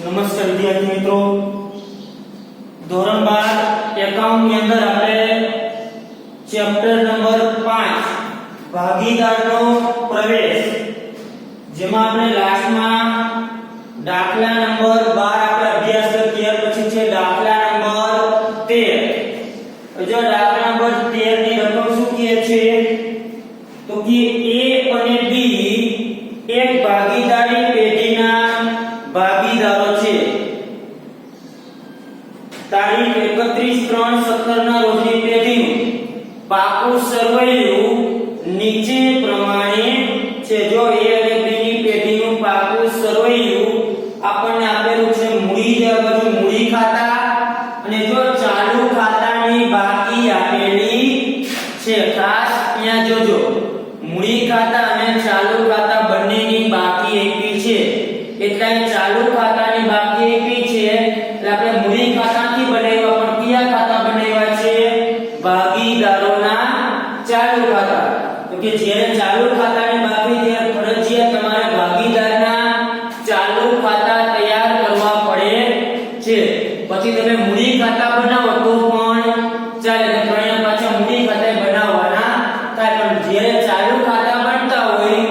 નમસ્કાર વિદ્યાર્થી મિત્રો, ધોરણ 12 એકાઉન્ટ ની અંદર આપણે ચેપ્ટર નંબર 5 ભાગીદારનો પ્રવેશ, જેમાં આપણે લાસ્ટમાં દાખલા નંબર 12 આપણે અભ્યાસ કર્યો, પછી છે દાખલા નંબર 13। જો દાખલા નંબર 13 ની રકમ શું કહે છે તો કે A અને B એક ભાગીદારી પેઢીના ભાગીદારો છે। તારીખ 31/3/17 ના રોજની પેઢીનું પાકું સરવૈયું નીચે પ્રમાણે છે। જો A અને B ની પેઢીનું પાકું સરવૈયું આપણને આપેલું છે મૂડી, જે બાજુ મૂડી ખાતા, અને જો ચાલુ ખાતાની બાકી આપેલી છે। ખાસ અહીંયા જોજો, મૂડી ખાતા અને ચાલુ ખાતા બંનેની બાકી આપી છે, એટલે ચાલુ ખાતાની બાકી આપી છે એટલે આપણે મૂડી ખાતાથી બનાવ્યા, પણ કયા ખાતા બનાવ્યા છે? ભાગીદારોના ચાલુ ખાતા। તો કે જ્યારે ચાલુ ખાતાની બાકી ત્યારે ફરજિયાત તમારે ભાગીદારના ચાલુ ખાતા તૈયાર કરવા પડે છે। પછી તમે મૂડી ખાતા બનાવો તો પણ ચાલે, ત્રણેય પાછા મૂડી ખાતા બનાવવાના થાય, પણ જ્યારે ચાલુ ખાતા બનતા હોય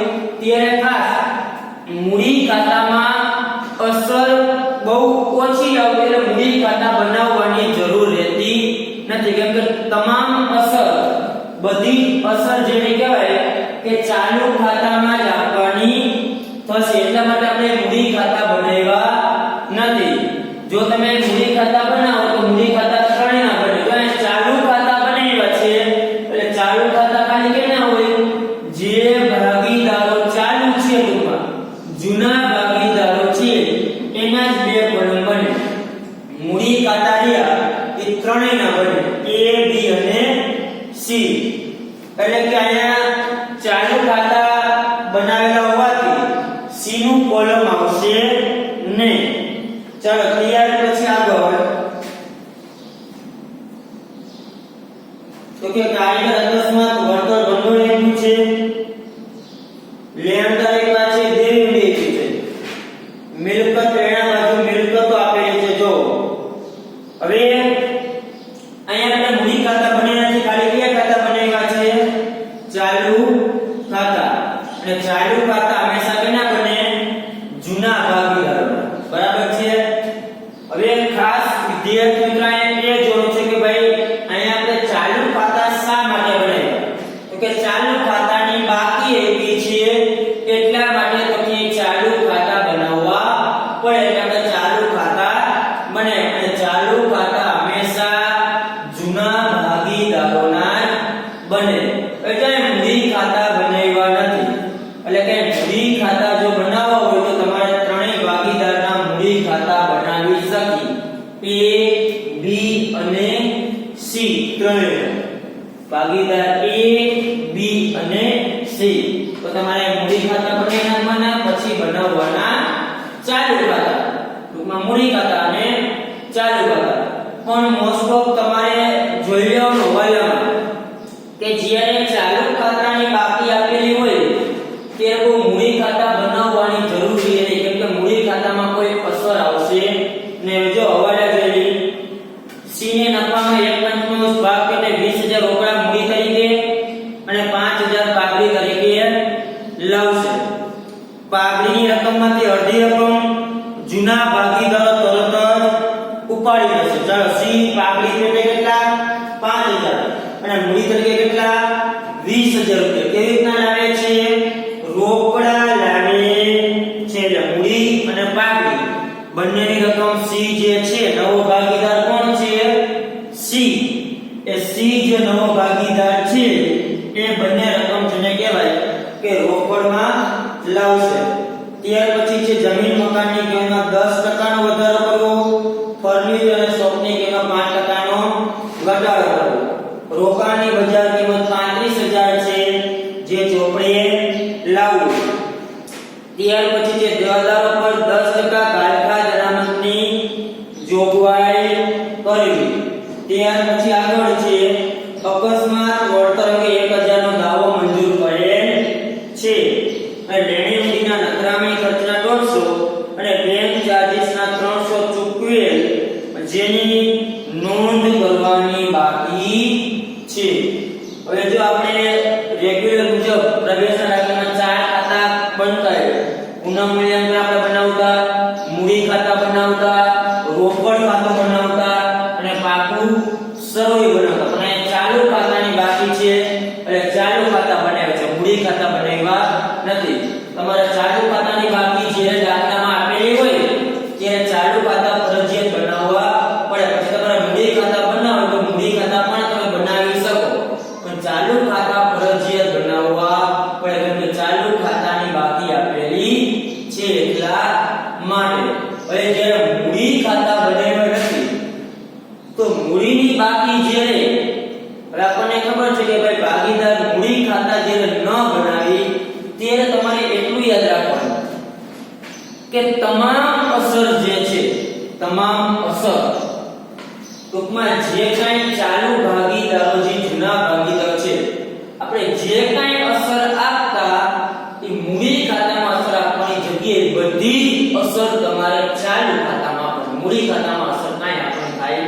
ત્યારે ખાસ મૂડી ખાતામાં અસર બહુ ઓછી આવે, એટલે મૂડી ખાતા બનાવવાની જરૂર રહેતી નથી, કેમ કે તમામ અસર, બધી અસર જેને કહેવાય કે ચાલુ ખાતામાં જ આપવાની થશે, એટલા માટે આપણે મૂડી ખાતા બનાવ્યા નથી। જો તમે મૂડી ખાતા બનાવો તો મૂડી ખાતા ત્રણેયના બને, તો અહીં ચાલુ ખાતા બનાવ્યા છે એટલે ચાલુ ખાતા ખાલી કેના હોય? જે ભાગીદારો ચાલુ છે, ટૂંકમાં જૂના ભાગીદારો છે એના જ બે કોલમ બને। મૂડી ખાતા રહ્યા એ ત્રણેયના બને, A, B અને C। એટલે કે અહીંયા ચાલુ ખાતા બનાવેલા હોવાથી C નું કોલમ આવશે નહીં। ચાલો તૈયાર, પછી આગળ તો કે કાયદર અકસ્માત વળતર ભંડોળ આપ્યું છે, લેણદાર આપ્યા છે, દેવી આપ્યું છે, મિલકત એના બાજુ મિલકતો આપેલી છે। જો હવે અહીંયા આપણે મૂડી ખાતા બનાવ્યા છે, ખાલી કયા ખાતા બનાવ્યા છે? ચાલુ ખાતા। અને ચાલુ ખાતા હંમેશા કેના બને? જૂના ભાગીદારો, બરાબર છે। હવે ખાસ વિદ્યાર્થી મિત્રોએ એ જોવું છે કે ભાઈ અહીંયા આપણે ચાલુ ખાતા શા માટે બનાવ્યા? તો કે ચાલુ ખાતાની બાકી આપી છે એટલા માટે, તો કે ચાલુ ખાતા બનાવવા પડે, એટલે આપણે ચાલુ ખાતા બને। અને ચાલુ ખાતા હંમેશા જૂના ભાગીદારોના બને, એટલે મૂડી ખાતા બનાવ્યા નથી। એટલે કે મૂડી ખાતા જો બનાવવા હોય તો તમારે ત્રણેય ભાગીદારના મૂડી ખાતા બનાવી શકી, A, B અને C, ત્રણેય ભાગીદાર A, B અને C। તો તમારે મૂડી ખાતા બનાવવાના, પછી બનાવવાના ચાલુ ખાતા, ટૂંકમાં મૂડી ખાતા અને ચાલુ ખાતા। પણ મોસ્ટ ઓફ તમારે જોઈ લેવાનું હોવાલામાં કે જ્યારે ચાલુ ખાતાની બાકી આપેલી હોય ત્યારે કોઈ મૂડી ખાતા બનાવવાની જરૂર નથી, કેમ કે મૂડી ખાતામાં કોઈ અસર આવશે ને। જો હવાલા જોઈ, C ને નફામાં 1/5 ભાગ એટલે 20000 રોકડા મૂડી તરીકે અને 5000 પાઘડી તરીકે લાવશે। પાઘડીની રકમમાંથી અડધી રકમ જૂના ભાગીદારો તરત જ ઉપાડી લેશે। ચાલો, C પાઘડી પેટે કેટલા? 5000 અને મૂડી તરીકે કેટલા? 20000 રૂપિયા। કેવી રીતના લાવે છે? રોકડા લાવે છે, એટલે મૂડી અને પાઘડી બંનેની રકમ C જે છે, નવો ભાગીદાર કોણ છે? C। એ C જે નવો ભાગીદાર છે એ બંને રકમ જેને કહેવાય કે રોકડમાં લાવશે। ત્યાર પછી છે જમીન મકાનની કિંમતમાં 10% નો વધારો કરવો, ફર્નિચર અને શોપની કિંમતમાં 5% નો ઘટાડો કરવો। રોકાણની બજાર કિંમત 35000 છે, જે ચોપડીએ લાવવું। ત્યાર પછી છે દેવાદારો પર 10% ગાળખા અનામતની જોગવાઈ કરવી। ત્યાર પછી આગળ છે અકસ્માત વળતર અંગે 1000 નો દાવો મંજૂર કરેલ છે, અને લેણી ઉડીના નકરામી ખર્ચના 150 અને બેંક ચાર્જીસના 3 જેની નોંધ કરવાની બાકી છે. હવે જો આપણે રેગ્યુલર મુજબ પ્રવેશના દાખલામાં 4 ખાતા બનતા હોય, પુનઃ મૂલ્યાંકન આપણે બનાવતા, મૂડી ખાતા બનાવતા, રોકડ ખાતું બનાવતા અને પાકું સરોય બનાવતા, પણ એ ચાલુ ખાતાની બાકી છે એટલે ચાલુ ખાતા બનાવ્યા છે, મૂડી ખાતા બનાવ્યા નથી. તમારે ચાલુ ખાતાની બાકી જે દાખલામાં આપેલી હોય ત્યારે ચાલુ ખાતા ફરજિયાત બનાવવા પડે. પછી તમારે મૂડી ખાતા બનાવો તો મૂડી ખાતા પણ તમે બનાવી શકો, પણ ચાલુ ખાતા ફરજિયાત બનાવવા પડે કેમ કે ચાલુ ખાતાની બાકી આપેલી છે એટલા માટે. હવે જ્યારે મૂડી ખાતા બનાવ્યા નથી તો મૂડીની બાકી જ્યારે આપણને ખબર છે કે ભાઈ ભાગીદાર મૂડી ખાતા જ્યારે ન બનાવી ત્યારે તમારે એટલું યાદ રાખવાનું કે તમામ અસર જે છે, તમામ અસર ટૂંકમાં જે કાંઈ ચાલુ ભાગીદારો જે જૂના ભાગીદારો છે, આપણે જે કાંઈ અસર આપતા એ મૂડી ખાતામાં અસર આપવાની જગ્યાએ બધી અસર તમારે ચાલુ ખાતામાં આપવાની. મૂડી ખાતામાં અસર કાંઈ આપવાની થાય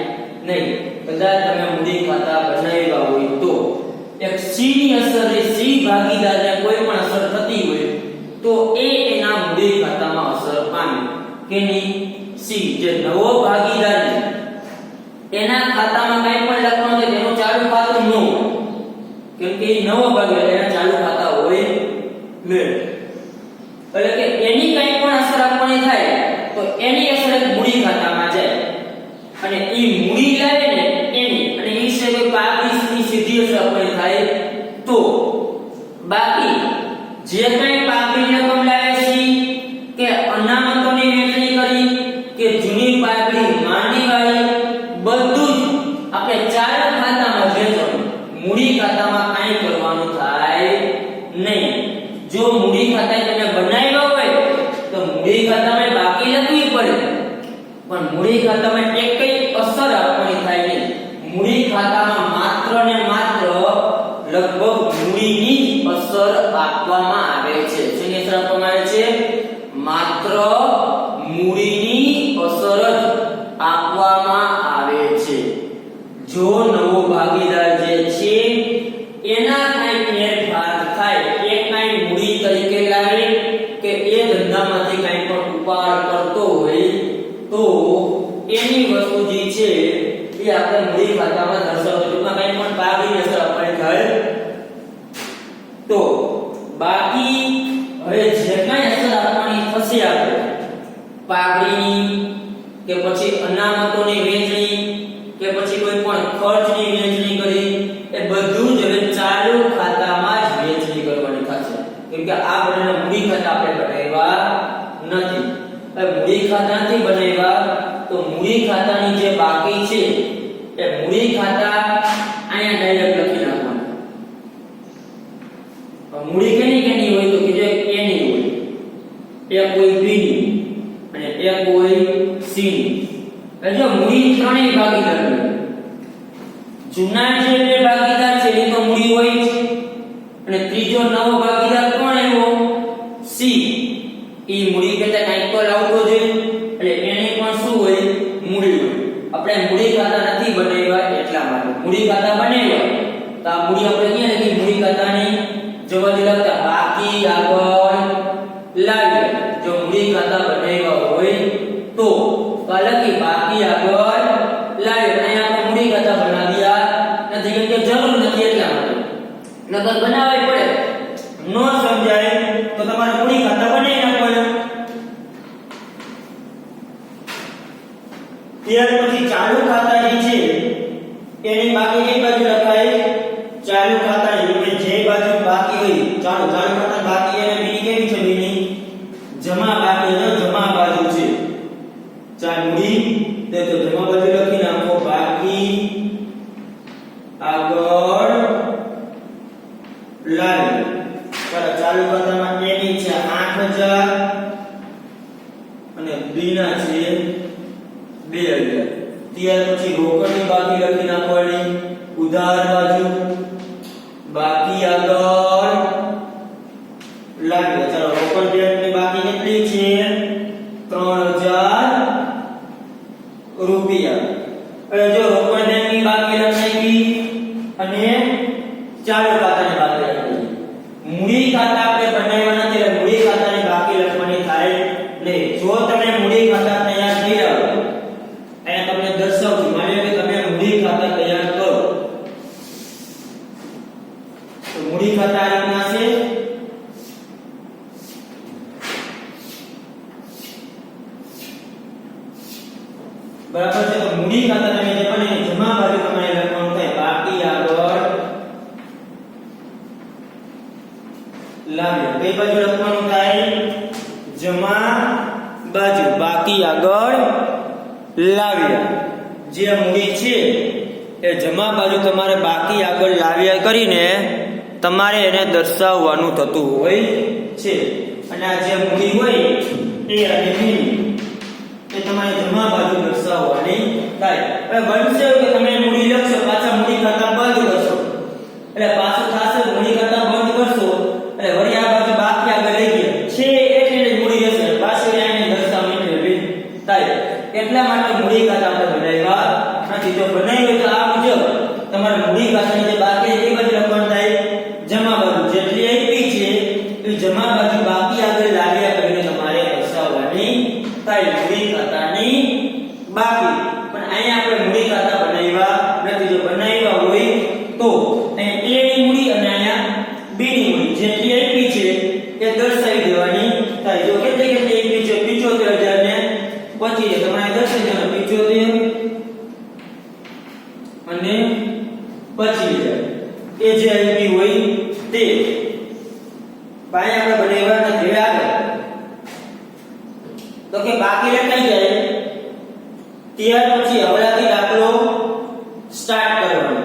નહીં. કદાચ તમે મૂડી ખાતા બનાવ્યા હોય તો એક સી ની અસર એ સી ભાગીદારને કોઈ પણ અસર થતી હોય તો એ એના મૂડી ખાતામાં અસર પામે. કેની? સી. જે નવો ભાગીદાર એના ખાતામાં કંઈ પણ લખવાનું છે તેનું ચાલુ ખાતું ન હોય કેમ કે એ નવો ભાગીદાર એના ચાલુ ખાતા હોય નહીં. એટલે કે એની કંઈ પણ અસર આપવાની થાય તો એની અસર મૂડી ખાતામાં જાય અને એ મૂડી લાવે ને એની અને એ છે કોઈ પાકની સીધી અસર આપવાની થાય તો બાકી જે કંઈ પાકની રકમ લાવે છે કે અનામતોની વહેંચણી કરી કે જૂની પાકડી માંડી વાળી બધું જ આપણે ચાલુ ખાતામાં વહેંચવાનું, મૂડી ખાતામાં કાંઈ કરવાનું થાય નહીં. જો મૂડી ખાતા તમે બનાવ્યા હોય તો મૂડી ખાતામાં બાકી લખવી પડે પણ મૂડી ખાતામાં એક કઈ અસર આપવાની થાય નહીં. મૂડી ખાતામાં માત્ર ને માત્ર લગભગ મૂડીની જ અસર આપવામાં આવે છે. શેની અસર આપવામાં આવે છે? માત્ર મૂડીની અસર જ આપવામાં આવે છે. જો નવો ભાગીદાર જે છે એના કઈ ફેરફાર થાય, એ કઈ મૂડી તરીકે લાવે કે એ ધંધામાંથી કઈ પણ ઉપાડ કરતો હોય તો એની વસ્તુ જે છે એ આપણે મૂડી ખાતામાં દર્શાવવું. ટૂંકમાં કઈ પણ ભાગની અસર આપણે થાય તો બાકી હવે જે કઈ અસર આપવાની થશે આપણે પાઘડીની કે પછી અનામતોની વહેંચણી કે પછી કોઈ પણ ખર્ચની વહેંચણી કરી એ બધું જ હવે ચાલુ ખાતામાં જ વહેંચણી કરવાની થશે કેમ કે આ બધાને મૂડી ખાતા આપણે બનાવ્યા નથી. હવે મૂડી ખાતા નથી બનાવ્યા તો મૂડી ખાતાની જે બાકી છે એ મૂડી ખાતા અહીંયા ડાયરેક્ટ લખી નાખવાનું. મૂડી કેની હોય તો કે જે એની હોય, એક કોઈ બી ની અને એક કોઈ સી ની. એટલે મૂડી ત્રણેય ભાગીદાર હોય. જૂના જે બે ભાગીદાર છે એ તો મૂડી હોય છે અને ત્રીજો નવો ભાગીદાર કોણ આવ્યો? સી. ઈ મૂડી કરતા કંઈક તો લાવતો જોઈએ એટલે એની પણ શું હોય? મૂડી હોય. આપણે મૂડી ખાતા નથી બનાવ્યા એટલા માટે. મૂડી ખાતા બનાવ્યા તો આ મૂડી આપણે ક્યાં લખી? મૂડી ખાતાની જવાબ લખતા બાકી આગળ લાવીએ. જો મૂડી ખાતા બનાવ્યા હોય તો લખી બાકી આગળ લાવીએ. પણ અહીંયા આપણે મૂડી ખાતા બનાવ્યા નથી કેમ કે જરૂર નથી એટલા માટે. નકર બનાવવી પડે. નો સમજાય તો તમારે મૂડી ખાતા બનાવી નાખવાનું. ત્યાર પછી ચાલુ ખાતા જે છે એની બાકી કઈ બાજુ લખાય? ચાલુ ખાતા જે બાજુ બાકી હોય ચાલુ ખાતા બાકી અને બીજી કેવી છે? બીજી જમા બાકી અને જમા બાજુ છે. મૂડી તે તો જમા બાજુ લખી નાખો બાકી આગળ લાવી. ચાલુ ખાતામાં એની છે 8000 અને બી ના છે 2000. ત્યાર પછી રોકડની બાકી લખી નાખવાની ઉધાર બાજુ બાકી આગળ લાવી. ચાલો રોકડ દેવાની બાકી કેટલી છે? 3000 રૂપિયા. હવે જો રોકડ બેંકની બાકી લખાઈ અને ચાલુ ખાતાની બાકી લખાઈ. મૂડી ખાતા આપણે બનાવવાના છે એટલે મૂડી ખાતાની બાકી લખવાની થાય નહીં. જો તમે મૂડી ખાતા તૈયાર થઈ જાવ, અહીંયા તમને દર્શાવું છું. માની લો કે તમે મૂડી ખાતા તૈયાર કરો તો મૂડી ખાતા આ રીતના છે. બરાબર છે. તો મૂડી ખાતા તમે જે બને જમા બાજુ તમારે લખવાનું થાય બાકી આગળ લાવ્યા. કઈ બાજુ લખવાનું થાય? જમા બાજુ બાકી આગળ લાવ્યા. જે મૂડી છે એ જમા બાજુ તમારે બાકી આગળ લાવ્યા કરીને તમારે એને દર્શાવવાનું થતું હોય છે. અને આ જે મૂડી હોય એ અને બી એ તમારે જમા બાજુ દર્શાવવાની થાય. હવે બનશે કે તમે મૂડી લખશો પાછા મૂડી ખાતા બંધ કરશો એટલે પાછું થશે મૂડી ખાતા બંધ કરશો એટલે વળી આ બાજુ બાકી આગળ લઈ ગયા છે એટલે મૂડી હશે પાછું એને દર્શાવવાની જરૂર થાય. એટલા માટે મૂડી ખાતા આપણે બનાવ્યા નથી. જો બનાવ્યું તો આ મુજબ તમારે મૂડી ખાતાની જે બાકી એ બાજુ લખવાનું થાય જમા બાજુ. જેટલી આપી છે એ જમા બાજુ બાકી આગળ લાવ્યા કરીને તમારે દર્શાવવાની થાય મૂડી ખાતાની બાકી. પણ અહીંયા આપણે મૂડી ખાતા બનાવ્યા નથી. જો બનાવ્યા હોય તો અહીંયા A ની મૂડી અને અહીંયા B ની મૂડી જેટલી આપી છે એ દર્શાવી દેવાની થાય. જો કેટલી કેટલી આપી છે 75000 ને 25 તમારે દર્શાવી દેવાનું 75 અને 25000 એ જે આપી હોય તે અહીંયા આપણે બનાવ્યા નથી. આગળ તો કે બાકી લખાઈ જાય ત્યાર પછી હવેથી દાખલો સ્ટાર્ટ કરવાનો.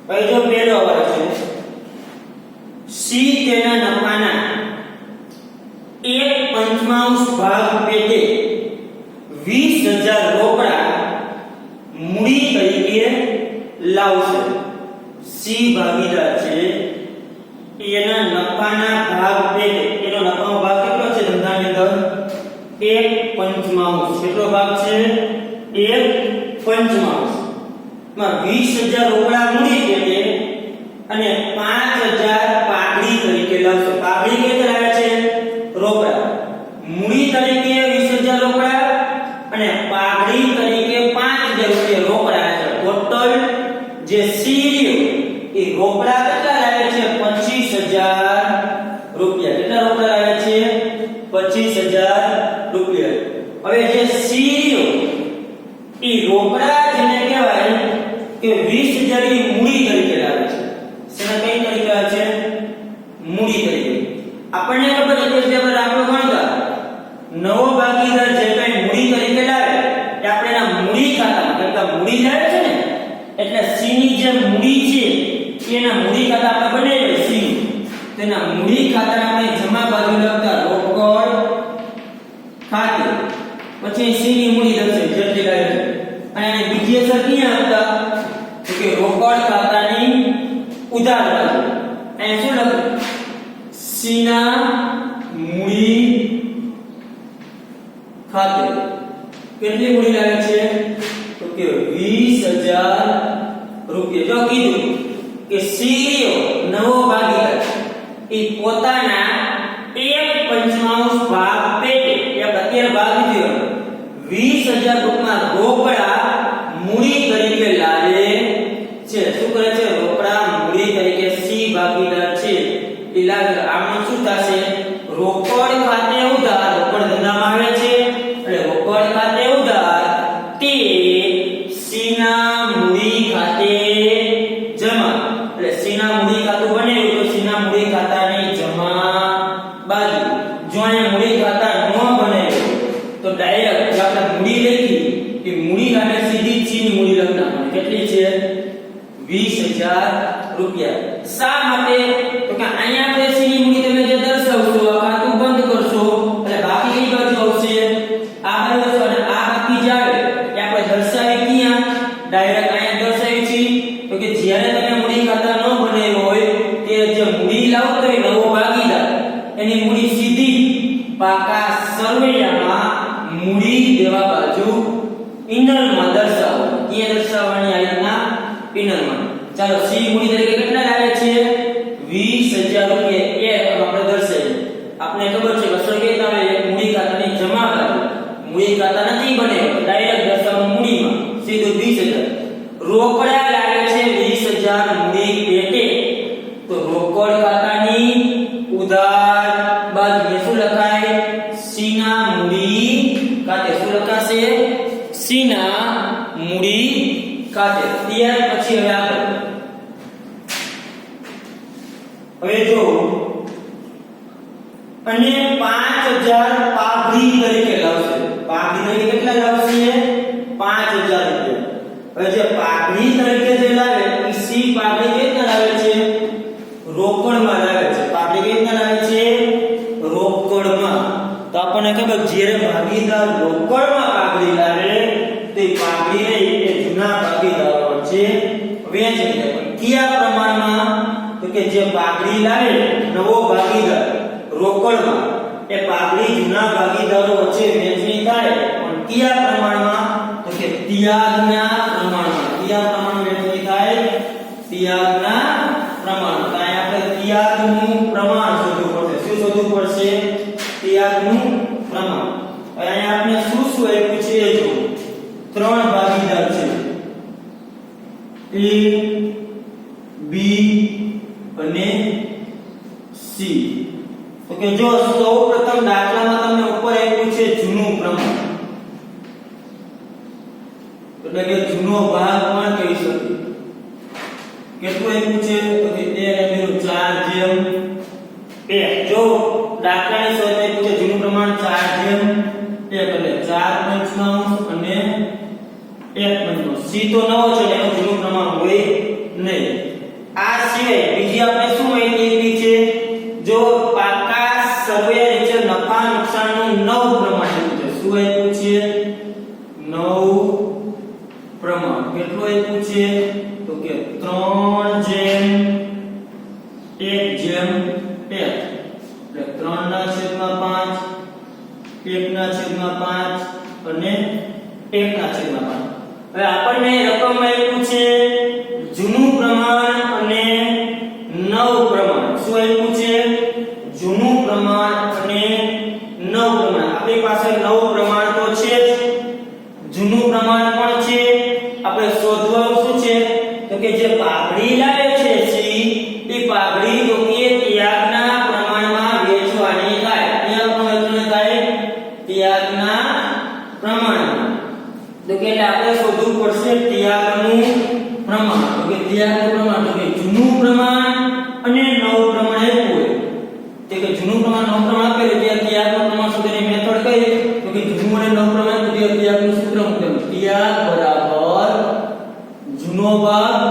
ભાઈ જો પહેલો હવાલો છે સી તેના નફાના 1/5 ભાગ પેટે 20000 રોકડા મૂડી તરીકે લાવશે. સી ભાગીદાર છે એના નફાના ભાગ પેટે એનો નફાનો ભાગ કેટલો છે ધંધાની અંદર 1/5. કેટલો ભાગ છે 1/5 માં 20000 રોકડા મૂડી પેટે અને 5000 પાઘડી તરીકે લાવશે. પાઘડી કેવી લાવે છે? રોકડા. મૂડી તરીકે 20000 રોકડા અને પાઘડી તરીકે 5000 રૂપિયા રોકડા છે. ટોટલ જે સી એ રોકડા કેટલા લાવે છે 25000 રૂપિયા. કેટલા રોકડા લાવે છે 25000 રૂપિયા. હવે જે સી એ રોકડા જેને કહેવાય કે 20000 ની મૂડી તરીકે લાવે છે. શેના કઈ તરીકે લાવે છે? મૂડી તરીકે. આપણને ખબર છે કે જે આપણે ગણતા નવો ભાગીદાર જે કઈ મૂડી તરીકે લાવે એ આપણે એના મૂડી ખાતામાં કરતા મૂડી લાવે છે ને એટલે સી ની જે મૂડી છે એના મૂડી ખાતા આપણે બનાવીએ સી તેના મૂડી ખાતાને આપણે જમા બાજુ લખતા રોકડ ખાતે પછી સી ની મૂડી લખશે જેટલી લાવે છે. અને બીજી અસર ક્યાં આપતા તો કે રોકડ ખાતાની ઉધાર બાજુ અહીં શું લખ્યું સી ના મૂડી ખાતે કેટલી મૂડી લાગે છે તો કે 20000 રૂપિયા. જો કીધું કે સી નવો ભાગીદાર એ પોતાના 1/5 ભાગ પેટે એ 12 ભાગ દીધો 20000 રૂપિયા રોકડા મૂડી તરીકે લાવે છે. શું કરે છે? રોકડા મૂડી તરીકે સી ભાગીદાર છે એ લાવે. આમાં શું થશે? રોકડ ખાતે ઉધાર રોકડ ધંધામાં આવે છે એટલે રોકડ ખાતે ઉધાર તે સી ના મૂડી ખાતે જમા. એટલે સી ના મૂડી ખાતું બન્યું તો સી ના મૂડી ખાતાની જમા બાજુ. જો અહીંયા મૂડી ખાતા ન બને તો ડાયરેક્ટ આપણે મૂડી લખી કે મૂડી ખાતે સીધી સી ની મૂડી લખતા મળે. કેટલી છે 20000 રૂપિયા. શા માટે? તો કે અહીંયા આપણે સી ની મૂડી તમે જે દર્શાવશો આ ખાતું બંધ કરશો એટલે બાકી કઈ બાજુ આવશે? આ બાજુ. અને આ બાકી જાય એ આપણે દર્શાવી ક્યાં? ડાયરેક્ટ અહીંયા દર્શાવી છે. તો કે જ્યારે તમે મૂડી ખાતા ન બનાવ્યો હોય તે જે મૂડી લાવતો હોય નવો ભાગીદાર એની મૂડી સીધી પાકા સરવૈયામાં મૂડી દેવા બાજુ ઇનરમાં દર્શાવો. ક્યાં દર્શાવવાની? આ રીતના ઇનરમાં. ચાલો સી મૂડી તરીકે કેટલા લાવે છે? 20,000 રૂપિયા. એ આપણે દર્શાવીએ. આપણે ખબર છે અસર કે તમે મૂડી ખાતાની જમા બાજુ મૂડી ખાતા નથી બને ડાયરેક્ટ દર્શાવો મૂડીમાં સીધું 20,000. રોકડા લાવે છે 20,000 મૂડી પેટે. તો રોકડ ખાતાની ઉધાર બાજુએ શું લખાય? સીના મૂડી ખાતે. શું લખાશે? સીના મૂડી ખાતે. ત્યાર પછી હવે આગળ હવે જો અને 5,000 પાઘડી તરીકે લાવશે. પાઘડી તરીકે કેટલા લાવશે? 5,000 રૂપિયા. હવે જે પાઘડી તરીકે જે લાવે એ સી પાઘડી કેટલા લાવે છે? રોકડમાં લાવે છે. પાઘડી કેટલા લાવે છે? રોકડમાં. તો આપણને ખબર જ્યારે ભાગીદાર રોકડમાં પાઘડી લાવે તો એ પાઘડીને એ જૂના ભાગીદારો છે વેચી દે. કયા પ્રમાણમાં? તો કે જે પાઘડી લાવે નવો ભાગીદાર રોકડમાં એ પાઘડી જૂના ભાગીદારો વચ્ચે વેચણી થાય. પણ કયા પ્રમાણમાં? તો કે ત્યાગના પ્રમાણમાં. કયા પ્રમાણમાં વેચણી થાય? ત્યાગના પ્રમાણ. તો અહીં આપણે ત્યાગનું પ્રમાણ શોધવું પડશે. શું શોધવું પડશે? ત્યાગનું પ્રમાણ. હવે અહીં આપણે શું શું આપ્યું છે એ જો 3 ભાગીદાર છે A B અને C. તો કે જો સૌપ્રથમ દાખલામાં તમને ઉપર આપ્યું છે જૂનું પ્રમાણ એટલે કે જૂનો ભાગ પણ કહી શકીએ. કેટલું આપ્યું છે? તો કે A આપ્યું 4:1. જો દાખલાની શોધ આપ્યું છે જૂનું પ્રમાણ 4:1 એટલે 4/5 અને 1/5. C તો નવો છે એનું જૂનું પ્રમાણ હોય નહીં. આ સિવાય બીજી આપણે શું માહિતી આપી છે? જો પાકા સભ્ય નીચે નફા નુકસાનનું 9 પ્રમાણ આપ્યું છે. શું આપ્યું છે? 9 પ્રમાણ. કેટલું આપ્યું છે? તો કે 3:1:1 એટલે 3/5 1/5 અને 1/5. હવે આપણને રકમ આપ્યું છે જૂનું પ્રમાણ અને નવ પ્રમાણ. શું આપ્યું છે? જૂનું પ્રમાણ અને નવ પ્રમાણ. આપણી પાસે નવ પ્રમાણ તો છે જ, જૂનું પ્રમાણ પણ છે. આપણે શોધવાનું શું છે? તો કે જે પાઘડી લાવે છે સી એ પાઘડી તો કે ત્યાગના પ્રમાણમાં વેચવાની થાય. ત્યાગનું વેચાણ થાય ત્યાગના પ્રમાણમાં. તો કે આપણે શોધવું પડશે ત્યાગનું પ્રમાણ. તો કે ત્યાગનું પ્રમાણ તો કે જૂનું પ્રમાણ અને નવ પ્રમાણ આપ્યું હોય તો કે જૂનું પ્રમાણ નવ પ્રમાણ આપેલું ત્યાં ત્યાગનું પ્રમાણ શોધવાની મેથડ કઈ? તો કે જૂનું અને નવ પ્રમાણ તો ત્યાગનું સૂત્ર મૂકેલું. ત્યાગ બરાબર જૂનો ભાગ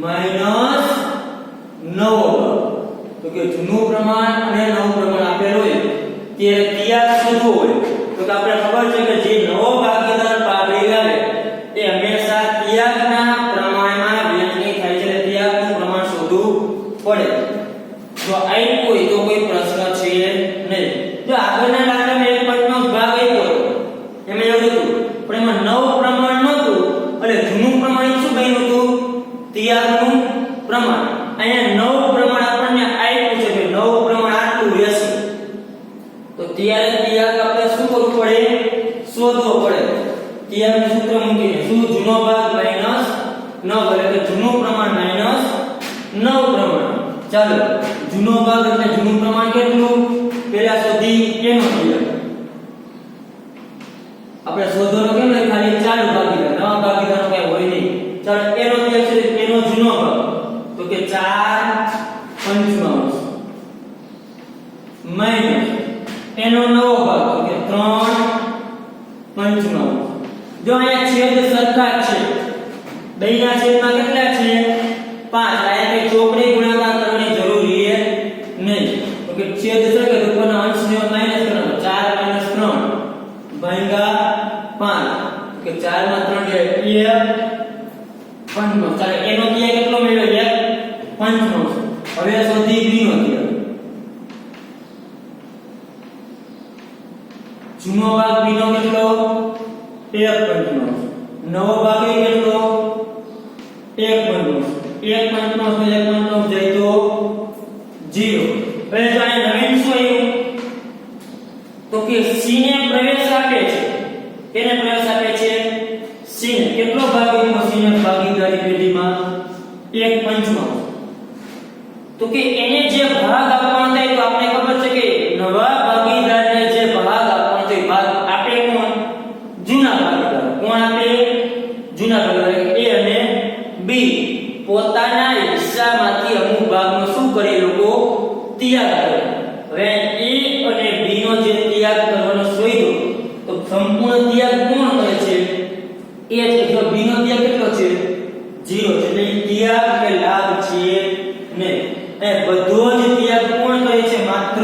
માઈનસ નવો ભાગ. તો કે જૂનું પ્રમાણ અને નવ પ્રમાણ આપેલું હોય ત્યારે ત્યાગ શોધવો હોય તો આપણે ખબર છે કે જે નવો ભાગીદાર પાઘડી લાવે એ હંમેશા ત્યાગના પ્રમાણમાં વેચણી થાય છે. ત્યાગનું પ્રમાણ શોધવું પડે. જો આપ્યું હોય તો કોઈ પ્રશ્ન છે નહીં. જો આગળના દાખલામાં એક પંચનો ભાગ આપ્યો એમાં એવું હતું પણ એમાં નવ પ્રમાણ નહોતું એટલે જૂનું પ્રમાણ શું બન્યું હતું? ત્યાગનું પ્રમાણ. અહીંયા નવ પ્રમાણ આપણને આપ્યું છે કે નવ પ્રમાણ આટલું રહેશે તો ત્યારે ત્યાગ આપણે શું કરવું પડે? શોધવો પડે. ત્યાગનું સૂત્ર મૂકીને શું? જૂનો ભાગ માઈનસ નવ એટલે કે જૂનું પ્રમાણ માઈનસ નવ પ્રમાણ. ચાલો જૂનો ભાગ એટલે જૂનું પ્રમાણ કેટલું પહેલા શોધી એનો ત્યાગ આપણે શોધવાનો કેમ નહીં? ખાલી 4 ભાગીદાર, નવા ભાગીદારો કઈ હોય નહીં. ચાલો એનો ત્યાગ છે એનો જૂનો ભાગ તો કે 4/5 માઈનસ એનો નવો ભાગ તો કે 3/5. જો અહીંયા છેદ સરખા છે બેયના છેદમાં કેટલા છે? 5. અહીંયા કઈ ચોકડી ગુણાકાર કરવાની જરૂર છે નહીં. તો કે છેદ સરખા તો કોના અંશને માઈનસ કરવાનો 4 - 3 ભાગ્યા 5 કે 4 માં 3 જાય 1/5. ચાલો એનો ત્યાગ કેટલો મેળવ્યો? 1/5. હવે શોધી b નો ત્યાગ. જૂનો ભાગ b નો કેટલો 1/5 નવો ભાગ એ કેટલો 1/5 1/5 જાય તો 0 હવે જો આ નવીન શું આવ્યું તો કે c ને પ્રવેશ આપે છે કેને પ્રવેશ આપે છે c ને કેટલો ભાગ આપ્યો c ને ભાગીદારી પેઢીમાં 1/5 તો કે એને જે ભાગ આપવાનો થાય તો આપણે ખબર છે કે નવા ભાગીદારને જે ભાગ આપવાનો છે ભાગ આપે કોણ જૂના ભાગીદાર કોણ આપે જૂના ભાગીદાર a અને b પોતાના હિસ્સામાંથી અમુક ભાગનો શું કરે લોકો ત્યાગ કરે હવે a અને b નો જે ત્યાગ કરવાનો સોયદો તો સંપૂર્ણ ત્યાગ કોણ કરે છે a છે જો b નો ત્યાગ કેટલો છે 0 છે એટલે ત્યાગ કે લાભ છે ને એ બધો જ ત્યાગ કોણ કરે છે માત્ર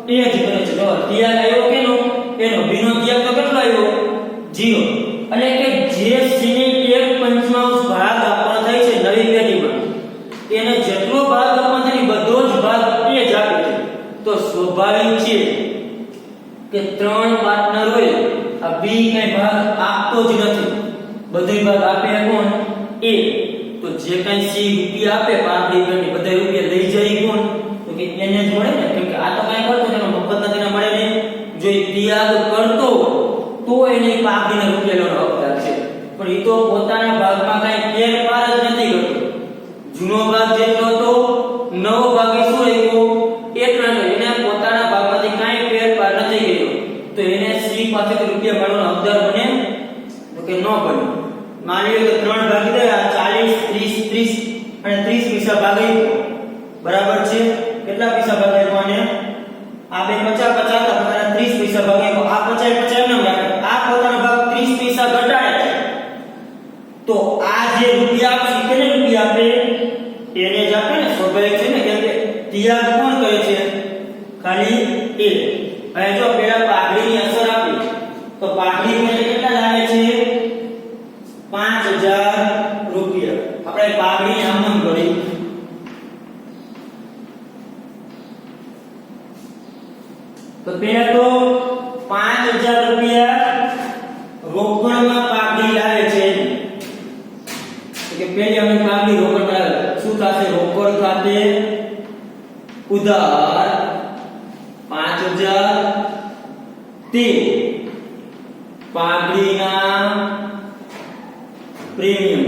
એ જ કરે છે જો ત્યાગ આવ્યો કેનો એનો b નો ત્યાગ તો કેટલો આવ્યો 0 એટલે કે જે c ને 1/5 ભાગ આપવાનો થાય છે નવી પેઢીમાં એને જેટલો ભાગ આપવાનો થાય બધો જ ભાગ એ જ આપે છે તો સ્વાભાવિક છે કે ત્રણ પાર્ટનર હોય આ b ને ભાગ આપતો જ નથી બધો ભાગ આપે કોણ a તો જે કઈ c રૂપિયા આપે પાપડી ગણી બધા રૂપિયા લઈ જાય કોણ તો કે એને જ મળે ને કેમ કે આ તો કઈ કરતો એનો મફત નથી ને મળે ને જો એ ત્યાગ કરતો તો એને પાપડીના રૂપિયા લેવાનો હક રાખશે પણ એ તો પોતાના ભાગમાં કઈ ફેરફાર જ નથી કરતો જૂનો ભાગ જેટલો હતો નવો ભાગ એ શું આવ્યો એટલો એને પોતાના ભાગમાંથી કઈ ફેરફાર નથી કર્યો તો એને c પાસેથી રૂપિયા મળવાનો હકદાર બને તો કે ન બને માની લો કે ત્રણ ભાગીદાર 40 30 30 અને 30 પૈસા ભાગે બરાબર છે કેટલા પૈસા ભાગે કોને આ બે 50 50 હતા 30 પૈસા ભાગે આ 50 50 એમ રાખે આ પોતાનો ભાગ 30 પૈસા ઘટાડે છે તો આ જે રૂપિયા આપે કેને રૂપિયા આપે એને જ આપે ને સ્વાભાવિક છે ને કેમ કે ત્યાગ કોણ કરે છે ખાલી એ હવે જો પેલા પાઘડીની અસર આપી તો પાઘડી માટે કેટલા લાગે છે 5000 રૂપિયા આપણે પાઘડી આમનામ કરી તો પેલા તો 5000 રૂપિયા રોકડમાં પાઘડી લાવે છે કે પેલી અમે પાઘડી રોકડ લાવે શું થશે રોકડ ખાતે ઉધાર 5000 તે પાઘડીના પ્રીમિયમ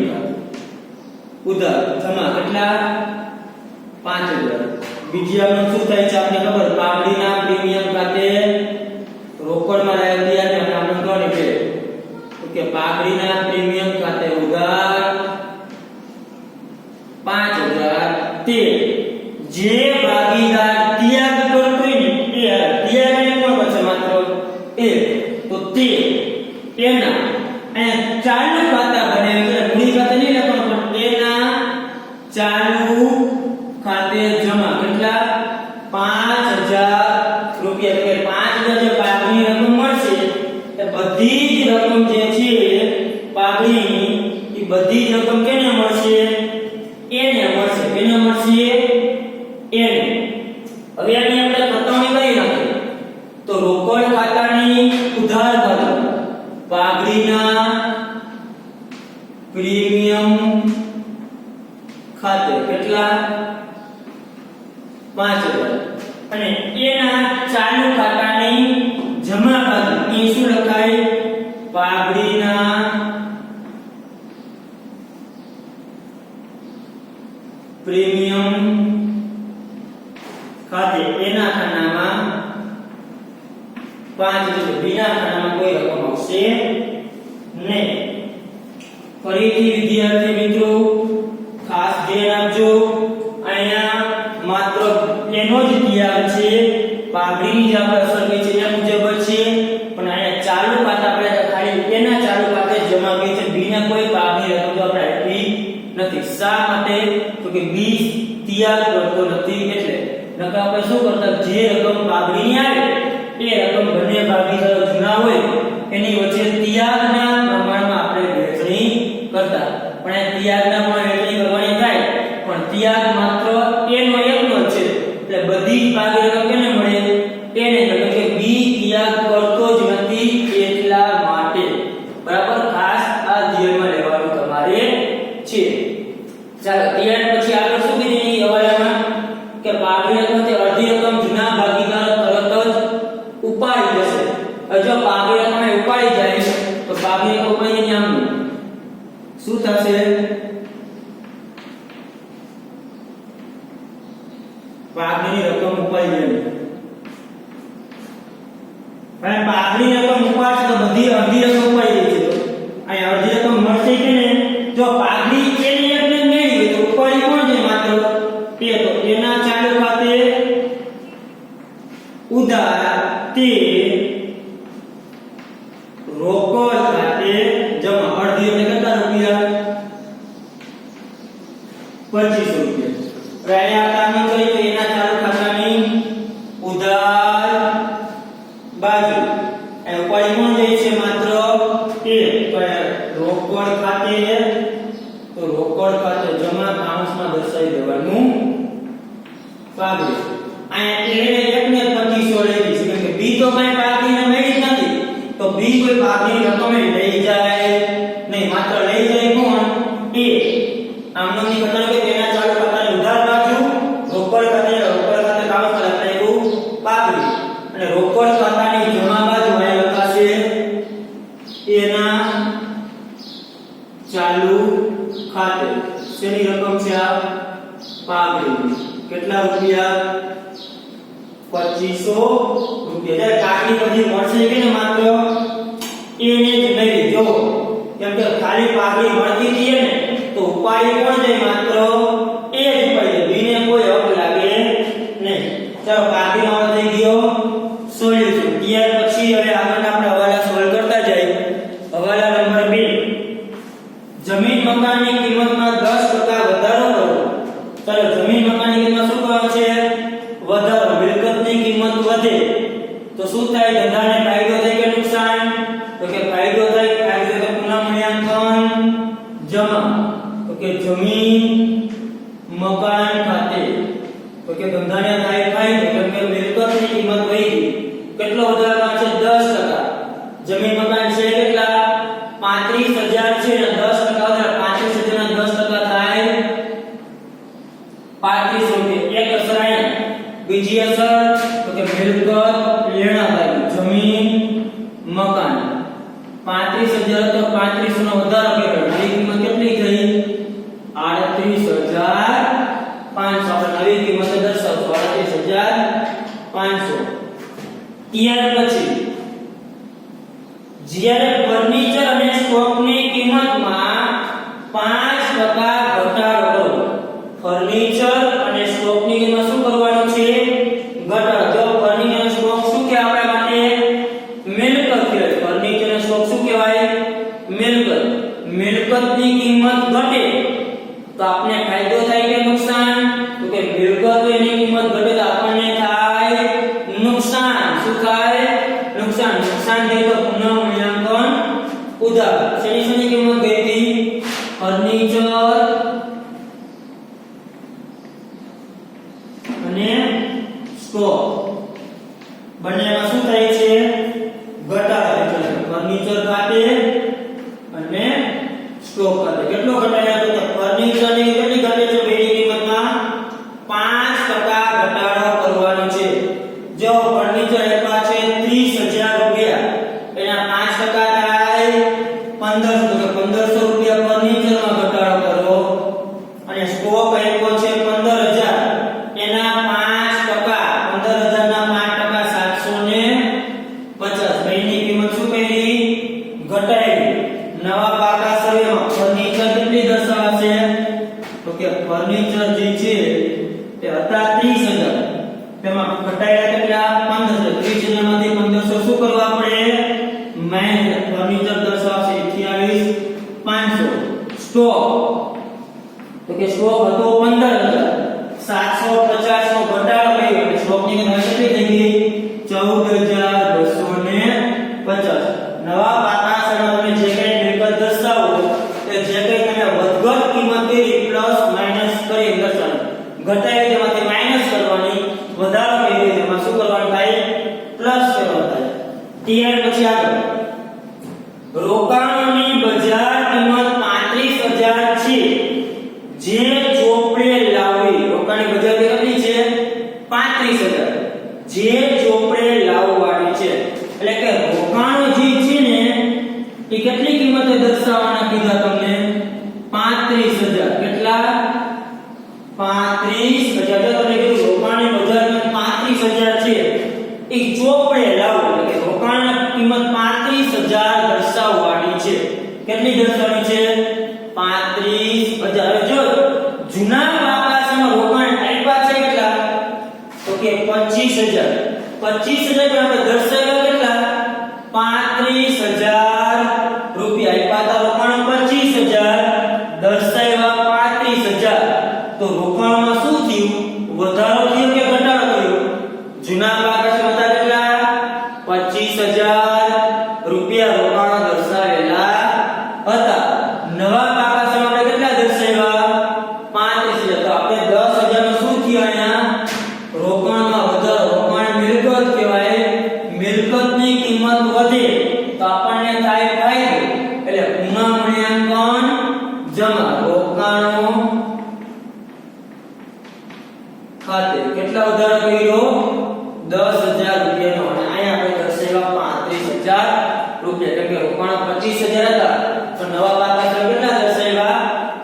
ઉધાર જમા કેટલા 5000 બીજી આપણે શું થાય છે આપણે ખબર પાઘડીના પ્રીમિયમ ખાતે રોકડમાં લાવ્યા અને આપણે કોને કે કે પાઘડીના પ્રીમિયમ ખાતે ઉધાર 5000 તે જે ભાગીદાર ત્યાગ કરતો હોય ને એ ત્યાગ કોણ કરશે માત્ર એ તો તે એના અને ચાલુ ખાતા બને મૂડી ખાતે નહીં લખવાનું પણ એના ચાલુ ખાતે જમા કેટલા 5000 રૂપિયા એટલે 5000 જે પાઘડીની રકમ મળશે એ બધી જ રકમ જે છે પાઘડીની એ બધી જ રકમ કેને મળશે એને મળશે કેને મળશે એને હવે આની આપણે ખતવણી કરી નાખીએ તો રોકડ ખાતાની ઉધાર ભર પાઘડીના પ્રીમિયમ ખાતે કેટલા 5000 અને એના ચાલુ ખાતાની જમા ખાતે એ શું લખાય પાઘડીના પ્રીમિયમ ખાતે એના ખાનામાં 5000 બીજા ખાનામાં કોઈ રકમ આવશે નહીં ફરીથી વિદ્યાર્થી મિત્રો ખાસ ધ્યાન આપજો અહીંયા માત્ર એનો જ ત્યાગ છે પાઘડીની જે આપણે અસર કરી છે એના મુજબ છે પણ અહીંયા ચાલુ ખાતા આપણે ખાલી એના ચાલુ ખાતે જમા કરી છે બીના કોઈ પાઘડી રકમ તો આપણે આપી નથી શા માટે તો કે બી ત્યાગ કરતો નથી એટલે નકર આપણે શું કરતા જે રકમ પાઘડીની આવે એ રકમ બંને ભાગીદારો જૂના હોય એની વચ્ચે ત્યાગના પ્રમાણમાં આપણે વહેંચણી કરતા પણ આ ત્યાગના પ્રમાણે વહેંચણી કરવાની થાય પણ ત્યાગ માત્ર એનો એકનો છે એટલે બધી જ ભાગી રકમ કેને મળે એને એટલે કે બી ત્યાગ કરતો જ પાગડી રકમથી અડધી રકમ જૂના ભાગીદારો તરત જ ઉપાડી જશે. હવે જો પાગડી રકમ ઉપાડી જાય તો પાગડી રકમ ઉપાડીને આમ શું થશે? પાગડીની રકમ ઉપાડી જાય. પણ પાગડી રકમ ઉપાડશે તો બધી અડધી રકમ ઉપાડી જશે. અહીં અડધી રકમ મળશે કે ને? જો પાઘડી એની એટલે મેળવી તો ઉપાડી કોણ છે? માત્ર તે. તો એના ચાલુ ખાતે ઉધાર તે રોકડ ખાતે જમા. અડધી એટલે કેટલા રૂપિયા? 2500 રૂપિયા. અહીંયા કામ કરી તો એના ચાલુ ખાતાની ઉધાર બાજુ એ ઉપાડી કોણ જાય છે? માત્ર તે. રોકડ ખાતે તો રોકડ ખાતે જમા કાઉન્સમાં દર્શાવી દેવાનું પાઘડી. અહીંયા એકને 2500 લઈ દીધી છે કે બી તો કઈ પાઘડીને મળી જ નથી તો બી કોઈ પાઘડી રકમ લઈ જાય નહીં. માત્ર લઈ જાય કોણ? એ. આમની ખતર કે તેના ચાલુ ખાતાની ઉધાર બાજુ રોકડ ખાતે કાઉન્સમાં લખાયેલું પાઘડી અને રોકડ ખાતાની જમા બાજુ અહીં લખાશે એના ચાલુ ખાતે. શેની રકમ છે આ? પાઘડી. કેટલા રૂપિયા? 2500 રૂપિયા. કાગડી બધી મળશે કે ને? માત્ર એને જ નહીં. જો કેમ કે ખાલી પાઘડી મળતી હતી ને તો ઉપાડી કોણ જાય? માત્ર એ જ ઉપાડી. બીને કોઈ હક લાગે નહીં. ચાલો પાઘડીનો થઈ ગયો સોલ્યુશન. ત્યાર પછી હવે આગળ આપણે હવાલા સોલ્વ કરતા જઈએ. હવાલા નંબર 2. જમીન મકાનની કિંમતમાં 10% વધારો કરો. ચાલો જમીન મકાનની કિંમત શું કરવાનું છે? વધારો. મિલકતની કિંમત વધે તો શું થાય? ધંધાને ફાયદો થાય કે નુકસાન? તો કે ફાયદો થાય. ફાયદો તો પુનઃ મૂલ્યાંકન જમા. તો કે જમીન મકાન ખાતે તો કે ધંધાને થાય ફાયદો કેમ કે મિલકતની કિંમત વધી. કેટલો વધારો છે? 10%. જમીન મકાન છે કેટલા? 35000 છે અને 10% વધારે 35000 ના 10% થાય 3500 રૂપિયા. એક અસર આયા. બીજી અસર તો કે મિલકત લેણાદારી જમીન મકાન 35000 તો 3500 નો વધારો કર્યો. નવી કિંમત કેટલી થઈ? 38500. નવી કિંમત દર્શાવો 38500. ત્યાર પછી જ્યારે ફર્નિચર અને સ્ટોકની કિંમતમાં 5% ઘટાડો કરો. ફર્નિચર અને સ્ટોકની કિંમત શું કરવાનું છે? ઘટાડો. જો ફર્નિચર અને સ્ટોક શું કે આપણા માટે મિલકત કહેવાય. ફર્નિચર અને સ્ટોક શું કહેવાય? મિલકત. મિલકતની કિંમત ઘટે તો આપણે ફાયદો થાય કે નુકસાન? તો કે મિલકત એની કિંમત ઘટે તો આપણને થાય નુકસાન. શું થાય? નુકસાન. નુકસાન થાય તો પુનઃ મૂલ્યાંકન ઉધાર. શેની કિંમત ગઈ હતી? ફર્નિચર અને સ્ટોક બંનેમાં શું થાય છે? ઘટાડો. ફર્નિચર ખાતે અને સ્ટોક ખાતે કેટલો ઘટાડો? તો ફર્નિચર ની કેટલી ઘટે છે? બેની કિંમતમાં 5% ઘટાડો કરવાનો છે. જો ફર્નિચર એટલા છે 30000 રૂપિયા એના 5% થાય 1500 તો 1500 રૂપિયા ફર્નિચરમાં ઘટાડો કરો. અને સ્ટોક આપ્યો છે 15000 એના 5% 15000 ના 5% 750. બેની કિંમત શું કરી? ઘટાડી. નવા પાકા સર્વેમાં ફર્નિચર કેટલી દર્શાવશે? તો કે ફર્નિચર જે છે તે હતા 30000 તેમાં ઘટાડ્યા કેટલા? 1500. 30000 માંથી 1500 શું કરવા પડે? માઈનસ. ફર્નિચર દર્શાવશે 28500. સ્ટોક તો કે સ્ટોક હતો 15000 750 નો ઘટાડો કર્યો એટલે સ્ટોકની કિંમત કેટલી થઈ ગઈ? 14250. નવા પાકા સર્વેમાં જે કંઈ મિલકત દર્શાવો તે જે કંઈ તમે વધઘટ કિંમત કરી પ્લસ માઈનસ કરી દર્શાવો. ઘટાડી તેમાંથી માઈનસ કરવાની, વધારો કર્યો તેમાં શું કરવાનું થાય? પ્લસ કરવાનું થાય. ત્યાર પછી આગળ રોકાણોની બજાર કિંમત 35000 છે જે ચોપડે લાવી. રોકાણની બજાર કેટલી છે? જે ચોપડે લાવવાળી છે એટલે કે રોકાણો જે છે ને એ કેટલી કિંમતે દર્શાવવાના કીધા તમને 35000 કેટલા 35000 જો તમને કીધું રોકાણની બજારમાં 35000 છે એ ચોપડે લાવો એટલે કે રોકાણની કિંમત 35000 દર્શાવવાની છે કેટલી દર્શાવવાની છે 35000 જો જૂના બાકાસમાં રોકાણ આપ્યા છે કેટલા તો કે 25000 25000 આપણે દર્શાવ્યા કેટલા 35000 રૂપિયા આપ્યા હતા રોકાણ 25000 દર્શાવ્યા 35000 તો રોકાણમાં શું થયું વધારો થયો કે ઘટાડો થયો જૂના બાકાસમાં હતા કેટલા 25000 રૂપિયા રોકાણો દર્શાવેલા હતા નવા બાકાસમાં આપણે કેટલા દર્શાવ્યા 35000 તો આપણે 10000 નું શું થયું અહીંયા રોકાણમાં વધારો રોકાણ મિલકત કહેવાય મિલકતની કિંમત વધે તો આપણને થાય ફાયદો એટલે પુનઃ મૂલ્યાંકન જમા રોકાણો ખાતે કેટલા વધારો કર્યો 10000 રૂપિયાનો અને અહીંયા આપણે દર્શાવ્યા 35000 રૂપિયા એટલે કે રોકાણ 25000 હતા તો નવા બાકાસમાં કેટલા દર્શાવ્યા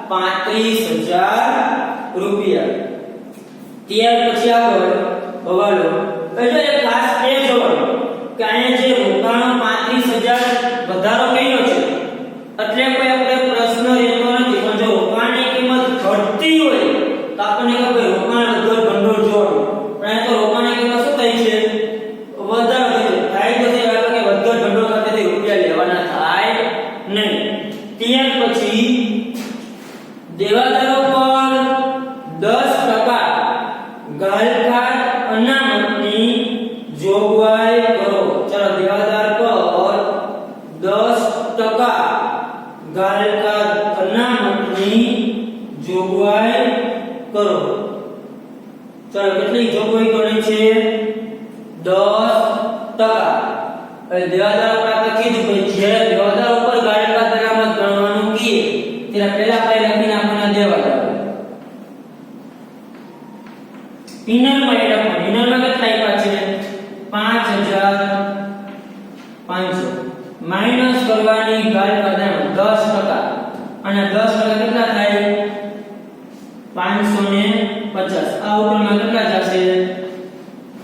35000 રૂપિયા ત્યાર પછી આગળ હવાલો એટલે એક ખાસ એ જોવાનું કે અહીંયા જે રોકાણો 35000 વધારો કર્યો છે એટલે કોઈ આપણે પ્રશ્ન રહેતો નથી પણ જો રોકાણની કિંમત ઘટતી હોય તો આપણને કે ભાઈ રોકાણ વધઘટ ભંડોળ જોડો પણ અહીંયા તો રોકાણની કિંમત શું થઈ છે વધારો થાય છે થાય તો કે વધઘટ ભંડોળ ખાતેથી રૂપિયા લેવાના થાય નહીં ત્યાર પછી દેવાદારો પર 10% ગાળખાત અનામતની જોગવાઈ કરો ચાલો દેવાદાર પર 10% ગાળખાત અનામતની જોગવાઈ કરો ચાલો કેટલી જોગવાઈ કરવાની છે 10% હવે દેવાદાર પર આપણે કીધું કે જ્યારે દેવાદાર ઉપર ગાળખાત અનામત ગણવાનું કીએ ત્યારે પહેલા આપણે લખીને આપણને દેવાદાર ઇનરમાં કેટલા આપ્યા છે 5500 માઈનસ કરવાની ગાળખાત 10% અને 10% કેટલા થાય 550 આ ઉપરમાં કેટલા જશે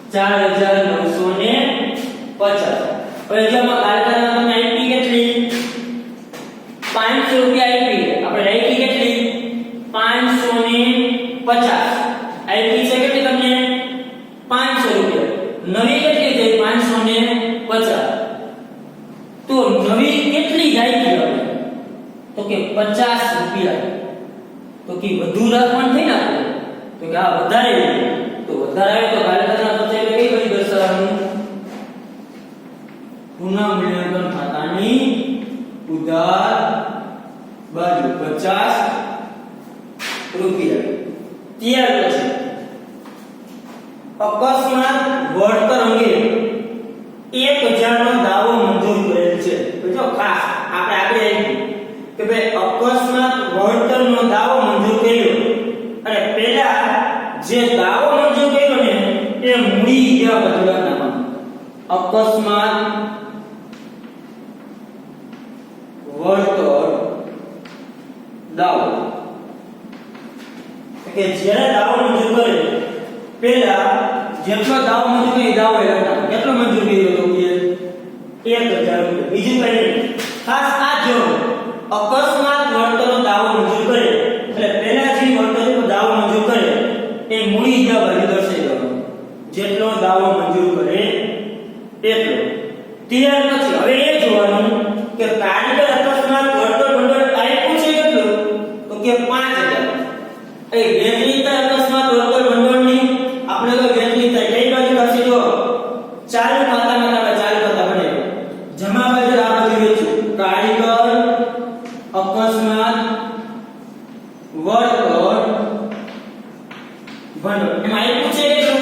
4950 હવે જો આમાં ગાળખાત તમને આપી કેટલી 500 રૂપિયા આપી આપણે રાખી કેટલી 550 આપી છે કેટલી તમને 500 રૂપિયા નવી કેટલી થઈ 550 તો નવી કેટલી જાય છે તો કે 50 રૂપિયા તો કે વધુ રાખવાનું થઈ ને તો કે આ વધારે તો વધારે આવે તો ગાળખાતના પત્તે કઈ બાજુ દર્શાવવાનું પુનઃ મૂલ્યાંકન ખાતાની ઉધાર બાજુ 50 રૂપિયા ત્યાર પછી અકસ્માત વળતર અંગે 1000 નો દાવો મંજૂર કરેલ છે તો જો ખાસ આપણે આગળ આવી કે ભાઈ અકસ્માત વળતરનો દાવો મંજૂર કર્યો અને પહેલા જે દાવો મંજૂર કર્યો ને એ મૂડી જેવા બદલવાના અકસ્માત વળતર દાવો કે જ્યારે દાવો મંજૂર કરે પહેલા જેટલો દાવો મંજૂર કરે દાવો એના કેટલો મંજૂર કર્યો તો કે 1000 રૂપિયા બીજું કઈ નહીં ખાસ આ જો અકસ્માત વળતરનો દાવો મંજૂર કરે એટલે પહેલા જે વળતરનો દાવો મંજૂર કરે એ મૂડી જેવા બાજુ દર્શાવવાનો જેટલો દાવો મંજૂર કરે એટલો ત્યાર પછી હવે એ જોવાનું કે કારીગર અકસ્માત વળતર ભંડોળ આપ્યું છે કેટલું તો કે 5000 એ વેચનીતા અકસ્માત વળતર ભંડોળની આપણે તો વેચનીતા કઈ બાજુ હશે જો ચાલુ ખાતામાં આપણે ચાલુ ખાતા બને જમા બાજુ આ બાજુ વેચું કારીગર અકસ્માત વળતર ભંડોળ એમાં આપ્યું છે કેટલું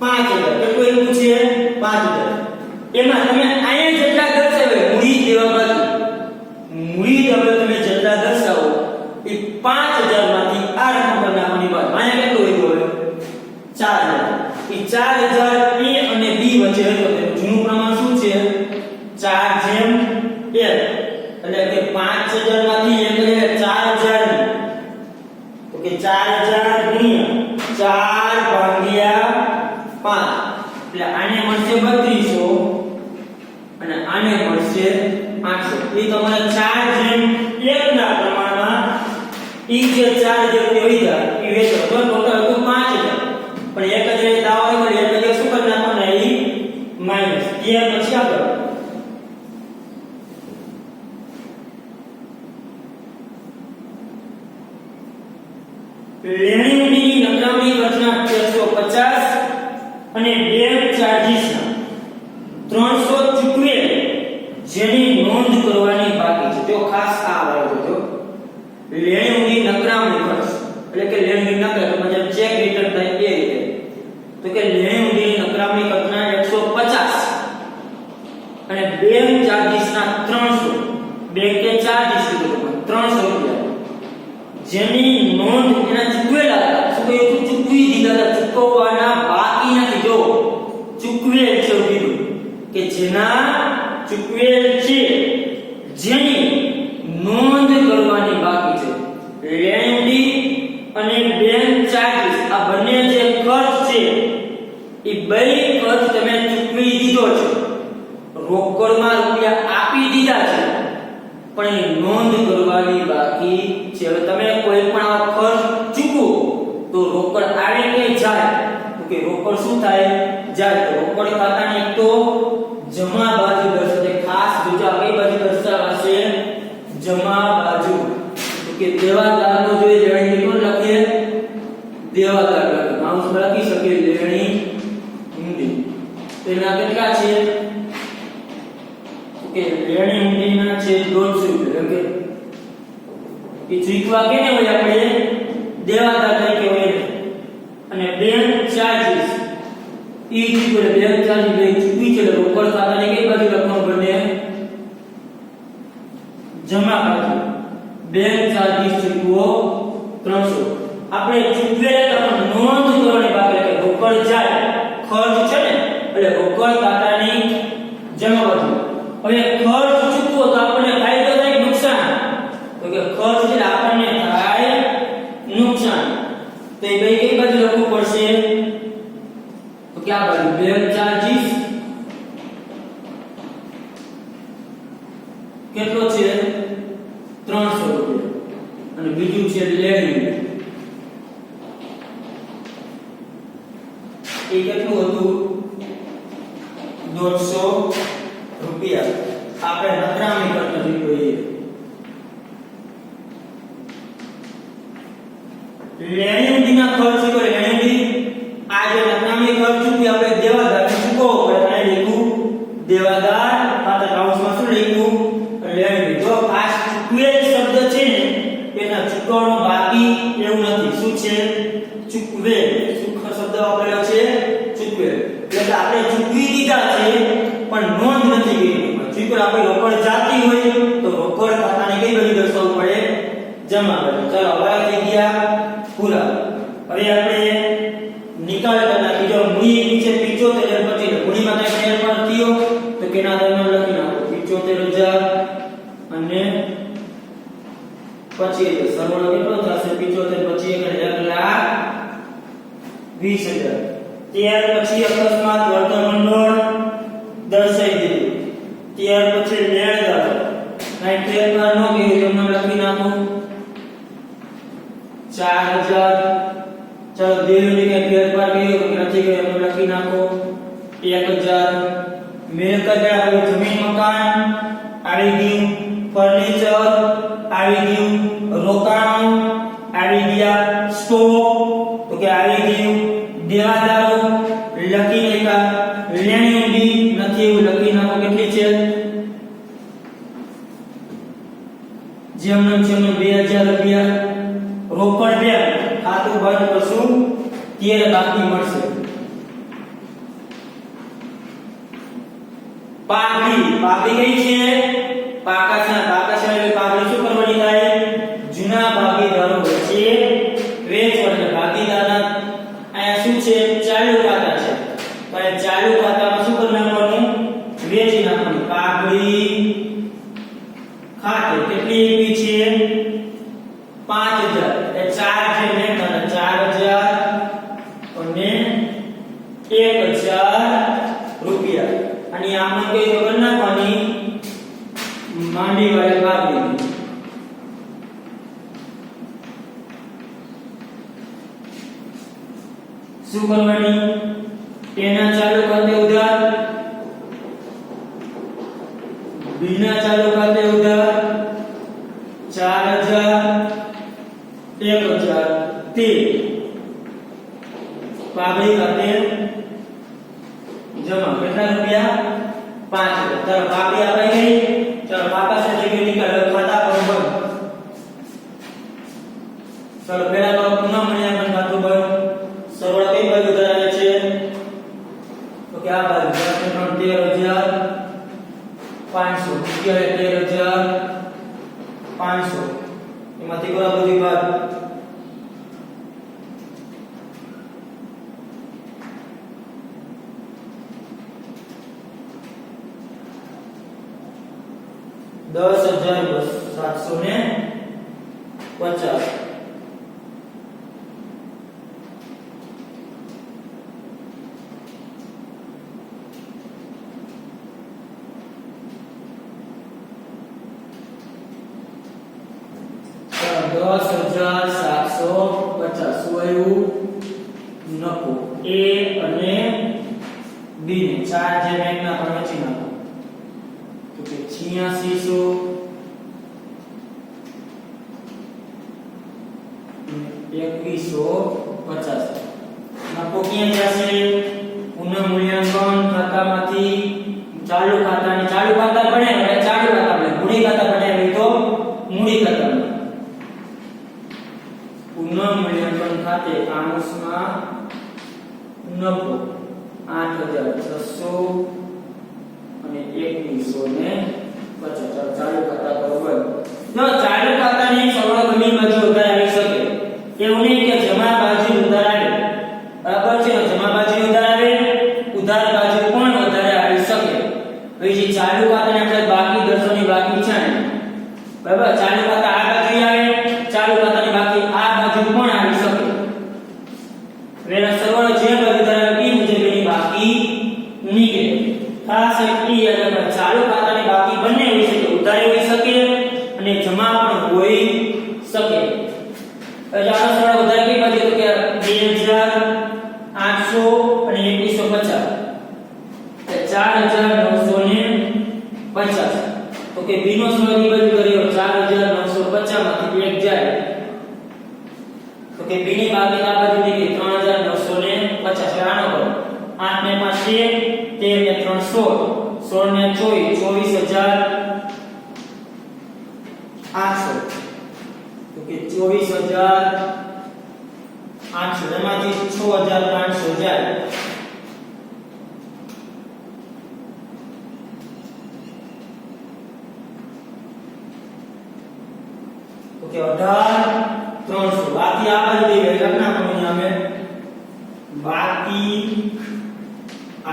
5000 કેટલું આપ્યું છે 5000 એમાં તમે અહીંયા જેટલા દર્શાવે મૂડી દેવા બાજુ મૂડી દેવા તમે જેટલા દર્શાવો એ 5000 માંથી આ રકમ નાખવાની બાદ અહીંયા કેટલું હોય 4000 એ 4000 છે તો તેનું જૂનું પ્રમાણ શું છે 4:1 એટલે કે 5000 માંથી 4000 તો કે 4000 ગુણ્યા 4 ભાગ્યા 5 એટલે આને મળશે 3200 અને આને મળશે 800 એ તમારે 4:1 ના પ્રમાણમાં ઈ જે 4 જે હોય એ વેચો તો ટોટલ હતું 5000 પણ એક જ દાવા હોય એટલે એક શું કરી નાખવાના ઈ માઈનસ ત્યાર પછી આગળ લેણી ઊંડીની નકામી ઘટના 150 અને બેંક ચાર્જીસના 300 ચૂકવેલ જેની નોંધ કરવાની બાકી છે જો ખાસ આ આવે જો લેણી ઊંડી નકામી ખર્ચ એટલે કે લેણી ઊંડી નકામી તો મતલબ ચેક રિટર્ન થાય એ રીતે તો કે લેણી ઊંડી નકામી ઘટના 150 અને બેંક ચાર્જીસના 300 બેંકે ચાર્જીસ કીધું 300 રૂપિયા જેની નોંધ એના ચૂકવેલા હતા શું કહ્યું ચૂકવી દીધા હતા ચૂકવવાના બાકી નથી જો ચૂકવેલ છે કીધું કે જેના ચૂકવેલ છે જેની નોંધ કરવાની બાકી છે લેણી અને બેંક ચાર્જીસ આ બંને જે ખર્ચ છે એ બે ખર્ચ તમે ચૂકવી દીધો છે રોકડમાં રૂપિયા આપી દીધા છે પણ એ નોંધ કરવાની બાકી છે હવે તમે કોઈ પણ આ ખર્ચ ચૂકવો તો રોકડ આવે કે જાય તો કે રોકડ શું થાય જાય તો રોકડ ખાતાની એક તો જમા બાજુ દર્શાવે ખાસ જોજો આ કઈ બાજુ દર્શાવશે જમા બાજુ તો કે દેવાદારનો જોઈએ લેણી કોણ લખે દેવાદાર લખે માઉસ લખી શકે લેણી ઊંડી તેના કેટલા છે કે લેણી ઊંડીના છે 150 રૂપિયા કે એ ચૂકવા કેને હોય આપણે દેવાદાર તરીકે હોય અને બેંક ચાર્જીસ ઈ ચૂકવે બેંક ચાર્જીસ બે ચૂકવી છે રોકડ ખાતાની કઈ બાજુ લખવાનું બને જમા બાજુ બેંક ચાર્જીસ ચૂકવો 300 આપણે ચૂકવેલા તો નોંધ કરવાની બાકી એટલે રોકડ જાય ખર્ચ છે ને એટલે રોકડ ખાતાની જમા બાજુ હવે ખર્ચ ચૂકવો તો આપણને ફાયદો થાય નુકસાન તો કે ખર્ચ છે આપણને થાય નુકસાન તો એ બે કઈ બાજુ લખવું પડશે તો કે આ બાજુ બેંક ચાર્જીસ કેટલો છે 300 રૂપિયા અને બીજું છે લેણી એ કેટલું હતું 150 રૂપિયા આપણે નકામી કરતા જોઈએ લેણી ઊંડીના ખર્ચ તો લેણી ઊંડી આ જે નકામી ખર્ચ છે આપણે દેવાદાર ચૂકવવો પડે આ લખ્યું દેવાદાર ખાતા કાઉન્સમાં શું લખ્યું લેણી જો આ ચૂકવેલ શબ્દ છે ને એના ચૂકવવાનો બાકી એવું નથી શું છે ચૂકવેલ સુખ શબ્દ વાપરેલો છે ચૂકવેલ એટલે આપણે ચૂકવી દીધા છે પણ નોંધ નથી કરી ચૂકવેલ આપણે રોકડ જાતી હોય તો રોકડ ખાતાની કઈ બાજુ દર્શાવવું પડે જમા બાજુ ચાલો હવે થઈ ગયા પૂરા હવે આપણે નિકાલ કરી નાખી જો મૂડી નીચે 75 પછી મૂડીમાં કઈ ફેરફાર થયો તો કેના દરનો લખી નાખો 75000 અને પછી સરવાળો કેટલો થશે 75 પછી 1,20,000 ત્યાર પછી અકસ્માત વર્તન મંડળ દર્શાવી દીધું ત્યાર પછી લેણદાર કઈ ફેરફાર ન કર્યો તમને લખી નાખો 4000 ચલો દેવીની કઈ ફેરફાર કર્યો કે નથી કર્યો એમ લખી નાખો 1000 મિલકત આવે જમીન મકાન આવી ગયું ફર્નિચર આવી ગયું રોકાણ આવી ગયા સ્ટોક તો કે આવી ગયું દેવાદારો લખી નાખા લેણી ઊંડી નથી એવું લખી નાખો કેટલી છે જેમનો 2000 રૂપિયા રોકડ બેંક ખાતું બંધ કરશું ત્યારે બાકી મળશે પાઘડી કઈ છે પાકા છે એટલે પાઘડી શું કરવાની થાય જૂના ભાગીદારો વચ્ચે વેચવાની ભાગીદારના અહીંયા શું છે ચાલુ ખાતા છે તો ચાલુ ખાતામાં શું કરવાનું 1000 રૂપિયા અને આમાં કઈ ખબર નાખવાની માંડી વાળી બાબરી શું કરવાની તેના ચાલુ ખાતે ઉધાર બીના ચાલુ ખાતે ઉધાર 4000 1000 તે બાબરી ખાતે जमा कितना रुपया 5 चलो बाकी आ गई चलो पापा से जगह निकाल खाता बराबर चलो पहला तो पुनः मूल्यांकन खाતું બંધ સરવાળો કઈ બાજુ ધરાવે છે તો કે આ બાજુ 13500 રૂપિયા 13500 એમાંથી કોના બધી બાદ 10,750 નફો એ અને બી ને ચાર જે બેંક ના પણ વચ્ચે નાખો તો કે 8600 2150 નફો ક્યાં જશે પુનઃ મૂલ્યાંકન ખાતામાંથી ચાલુ ખાતા બને એટલે ચાલુ ખાતા બને મૂડી ખાતા બને તો મૂડી ખાતા બને પુનઃ મૂલ્યાંકન ખાતે કાઉન્સમાં નફો 8600 અને 2150 ચાલુ ખાતા બરોબર જો ચાલુ ખાતાની સરવાળો ઘણી બાજુ ઉધાર આવી શકે એવું નહીં કે જમા બાજુ ઉધાર આવે બરાબર છે જમા બાજુ ઉધાર આવે ઉધાર બાજુ પણ વધારે આવી શકે પછી ચાલુ ખાતાને આપણે બાકી દર્શોની બાકી છે બરાબર ચાલુ ખાતા આ બાજુ આવે ચાલુ ખાતાની બાકી આ બાજુ પણ આવી શકે વેલા સરવાળો જે બાજુ ધરાવે એ મુજબ એની બાકી નીકળે ખાસ એ યાદ ચાલુ ખાતાની બાકી બંને હોઈ શકે ઉધાર હોઈ શકે અને જમા પણ હોઈ શકે એટલે આ સરવાળો ઉધાર કઈ બાજુ તો કે 2800 અને 2150 4950 તો કે b નો સરવાળો કઈ બાજુ કર્યો 4950 માંથી 1 જાય તો કે b ની બાકી આ બાજુ નીકળી 3950 આનો કરો 8 ને 5 13 ને 3 16 ને 24800 તો કે 24800 એમાંથી 6500 જાય તો કે 18300 બાકી આ બાજુ દે ઘટના કોની અમે બાકી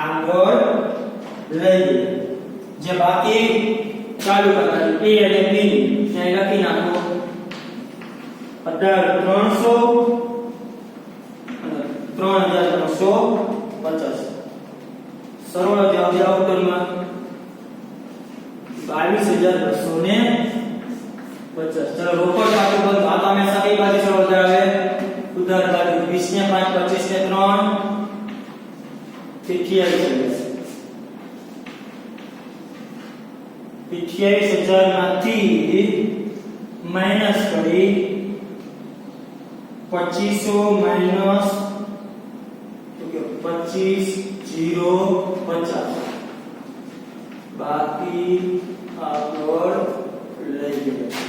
આગળ લઈ જે બાકી ચાલુ કરવાની a અને b ને લખી નાખો 18300 અને 3350 સરવાળો જે આવશે અવતરમાં 22250 ચલો રોકડ ખાતું બંધ આ તમે સારી બાજુ સરળ ધરાવે ઉધાર બાજુ 20 ને 5 25 ને 3 28,000 માંથી માઈનસ કરી 2500 માઈનસ તો કે 25050 બાકી આગળ લઈ ગયા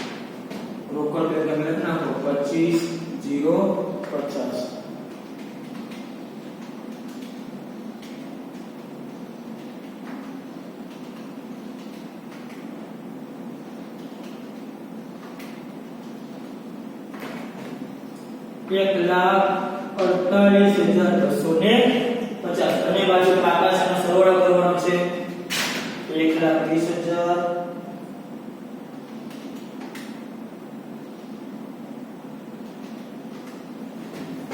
રોકડ પે તમે લખ નાખો 25050 1,48,250 અને બાજુ આકાશનો સરવાળો કરવાનો છે 1,20,000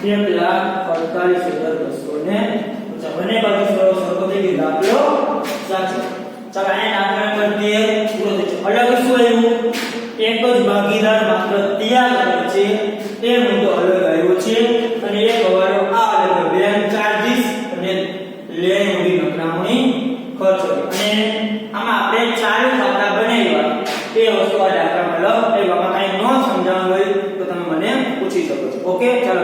1,48,250 બને ઓકે ચાલો